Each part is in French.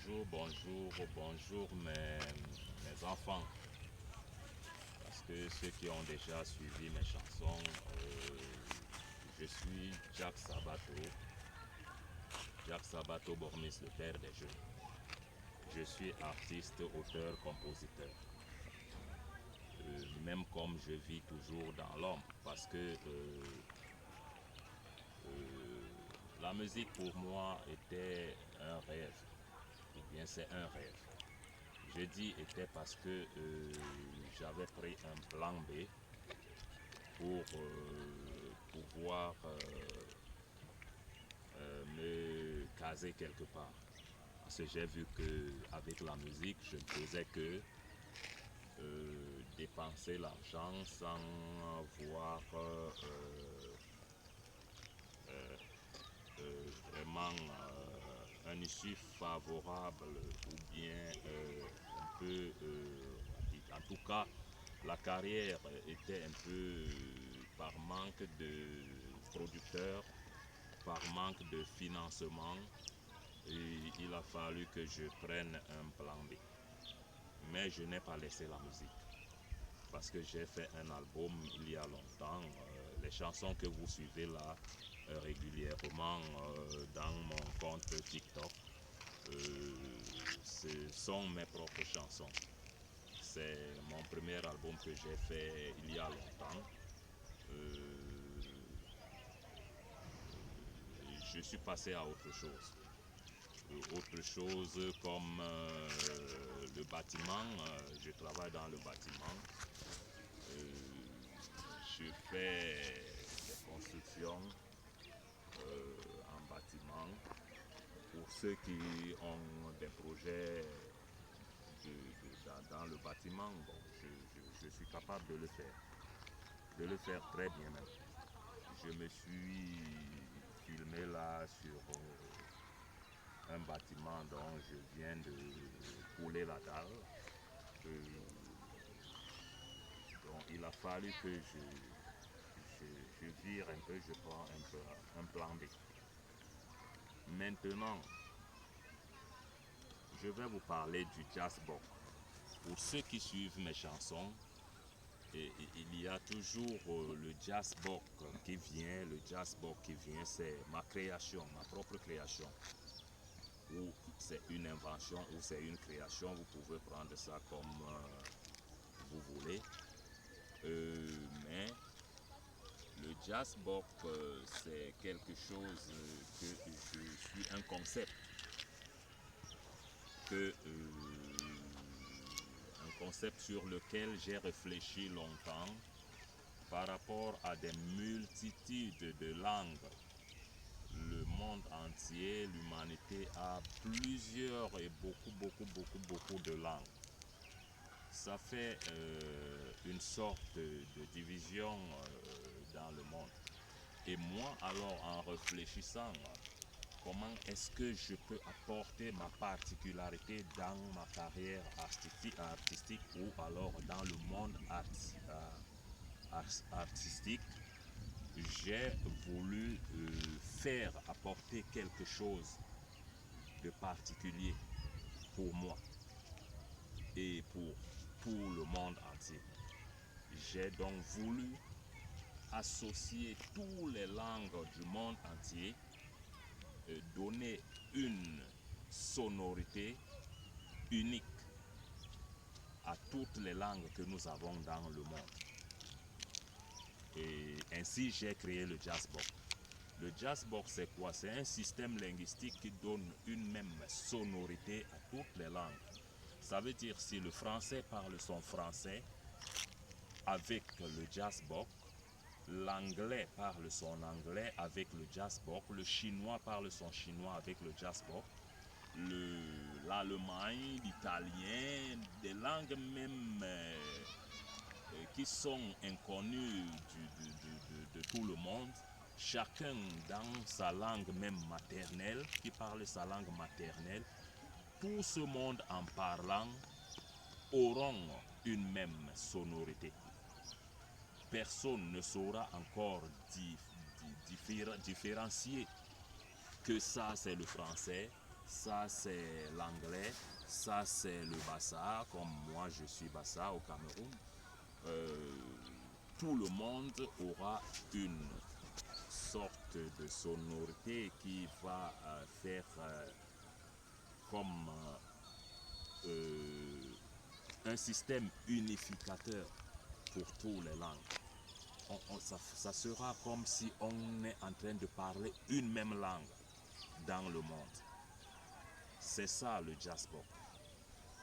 bonjour mes enfants. Parce que ceux qui ont déjà suivi mes chansons, je suis Jack Sabato Bormis, le père des jeux. Je suis artiste, auteur, compositeur. Même comme je vis toujours dans l'ombre, parce que la musique pour moi était un rêve, ou bien c'est un rêve. Je dis était parce que j'avais pris un plan B pour pouvoir me caser quelque part. Parce que j'ai vu qu'avec la musique, je ne faisais que dépenser l'argent sans voir vraiment un issue favorable ou bien un peu, en tout cas, la carrière était un peu par manque de producteurs, par manque de financement, et il a fallu que je prenne un plan B. Mais je n'ai pas laissé la musique parce que j'ai fait un album il y a longtemps. Les chansons que vous suivez là régulièrement dans mon compte TikTok, ce sont mes propres chansons. C'est mon premier album que j'ai fait il y a longtemps. Je suis passé à autre chose. Autre chose comme le bâtiment. Je travaille dans le bâtiment. Je fais des constructions en bâtiment. Pour ceux qui ont des projets dans le bâtiment, bon, je suis capable de le faire très bien même. Je me suis filmé là sur un bâtiment dont je viens de couler la dalle. Donc il a fallu que je vire un peu, je prends un plan B. Maintenant, je vais vous parler du jazz bop. Pour ceux qui suivent mes chansons, il y a toujours le jazz bop qui vient. Le jazz bop qui vient, c'est ma création, ma propre création. Ou c'est une invention, ou c'est une création. Vous pouvez prendre ça comme vous voulez. Mais le jazz bop, c'est quelque chose que je suis un concept un concept sur lequel j'ai réfléchi longtemps par rapport à des multitudes de langues. Le monde entier, l'humanité a plusieurs et beaucoup de langues. Ça fait une sorte de division dans le monde. Et moi, alors, en réfléchissant, comment est-ce que je peux apporter ma particularité dans ma carrière artistique ou alors dans le monde artistique, j'ai voulu faire apporter quelque chose de particulier pour moi et pour le monde entier. J'ai donc voulu associer toutes les langues du monde entier, donner une sonorité unique à toutes les langues que nous avons dans le monde. Et ainsi, j'ai créé le jazz bop. Le jazz bop, c'est quoi? C'est un système linguistique qui donne une même sonorité à toutes les langues. Ça veut dire si le français parle son français avec le jazz bop, l'anglais parle son anglais avec le jazz bop, le chinois parle son chinois avec le jazz bop, l'allemand, l'italien, des langues même qui sont inconnues de tout le monde, chacun dans sa langue même maternelle, qui parle sa langue maternelle, tout ce monde en parlant auront une même sonorité. Personne ne saura encore différencier que ça c'est le français, ça c'est l'anglais, ça c'est le bassa, comme moi je suis bassa au Cameroun. Tout le monde aura une sorte de sonorité qui va faire comme un système unificateur pour toutes les langues. Ça sera comme si on est en train de parler une même langue dans le monde. C'est ça le jazz bop.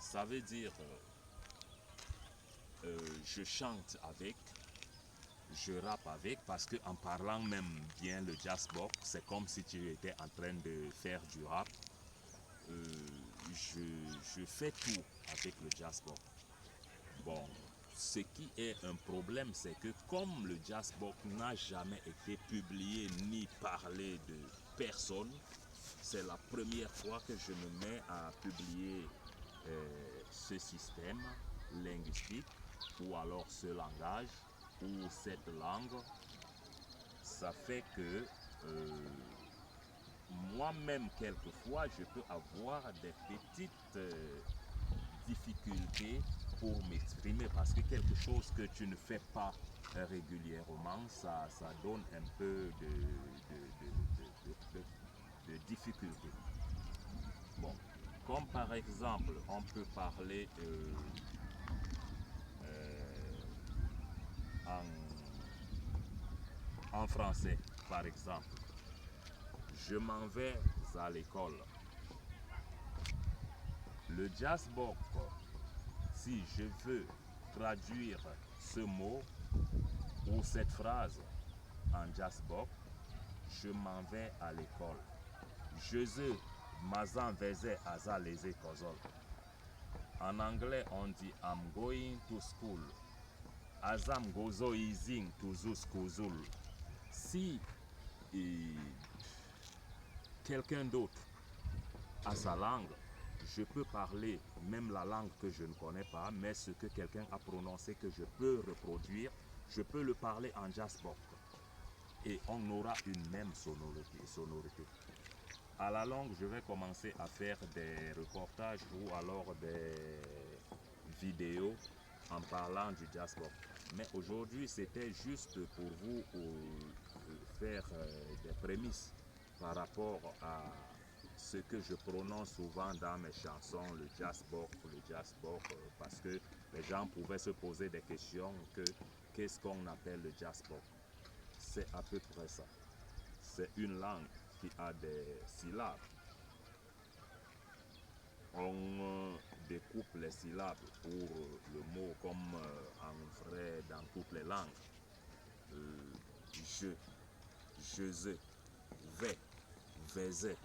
Ça veut dire je chante avec, je rappe avec, parce que en parlant même bien le jazz bop, c'est comme si tu étais en train de faire du rap. Je fais tout avec le jazz bop. Bon, ce qui est un problème, c'est que comme le jazz bop n'a jamais été publié ni parlé de personne, c'est la première fois que je me mets à publier ce système linguistique ou alors ce langage ou cette langue. Ça fait que moi-même quelquefois je peux avoir des petites difficultés pour m'exprimer parce que quelque chose que tu ne fais pas régulièrement, ça donne un peu de difficulté. Bon, comme par exemple, on peut parler en français, par exemple. Je m'en vais à l'école. Le jazz bop, si je veux traduire ce mot ou cette phrase en jazz bop, je m'en vais à l'école. Je m'en vais à l'école. En anglais, on dit I'm going to school. Azam gozo izing to school. Si quelqu'un d'autre a sa langue, je peux parler même la langue que je ne connais pas, mais ce que quelqu'un a prononcé que je peux reproduire, je peux le parler en jazz bop. Et on aura une même sonorité. À la longue, je vais commencer à faire des reportages ou alors des vidéos en parlant du jazz bop. Mais aujourd'hui, c'était juste pour vous faire des prémices par rapport à ce que je prononce souvent dans mes chansons, le jazz bop, parce que les gens pouvaient se poser des questions que qu'est-ce qu'on appelle le jazz bop. C'est à peu près ça. C'est une langue qui a des syllabes. On découpe les syllabes pour le mot comme en vrai dans toutes les langues. Je, vais, vais,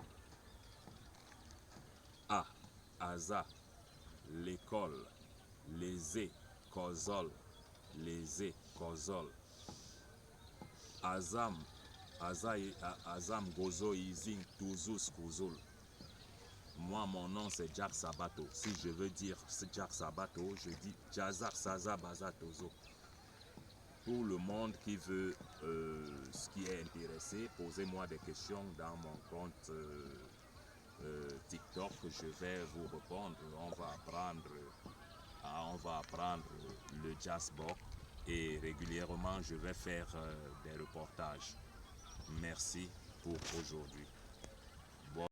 à, aza, l'école, les kozol, les kozol, azam, azam gozo izing touzouz kouzoul. Moi, mon nom c'est Jack Sabato. Si je veux dire Jack Sabato, je dis Jazak Saza Baza Tozo. Tout le monde qui veut, qui est intéressé, posez-moi des questions dans mon compte TikTok. Je vais vous répondre. On va apprendre le jazz bop et régulièrement je vais faire des reportages. Merci pour aujourd'hui.